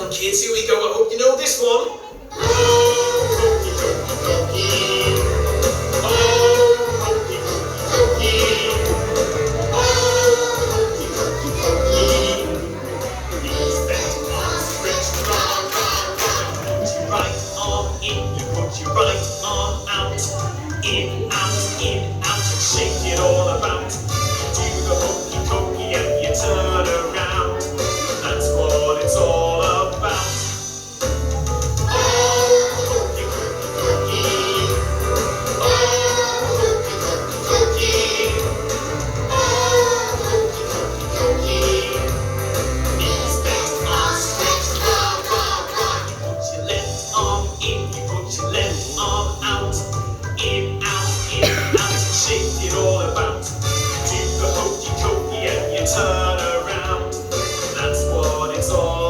on, kids, here we go. I hope you know this one. Hokey Cokey. Oh, Hokey Cokey. Oh, Hokey Cokey. Knees bent, arms stretched, round, round, round. Put your right arm in, you put your right arm out. In, out, and shake it all about. Do the Hokey Cokey and you turn around. That's what it's all about. Oh, Hokey Cokey. Oh, Hokey Cokey. Oh, Hokey Cokey. Knees bent, arms stretched, round, round, round. You put your left arm in, you put your left arm out. In, out, and shake it all about. Do the Hokey Cokey and you turn around. That's what it's all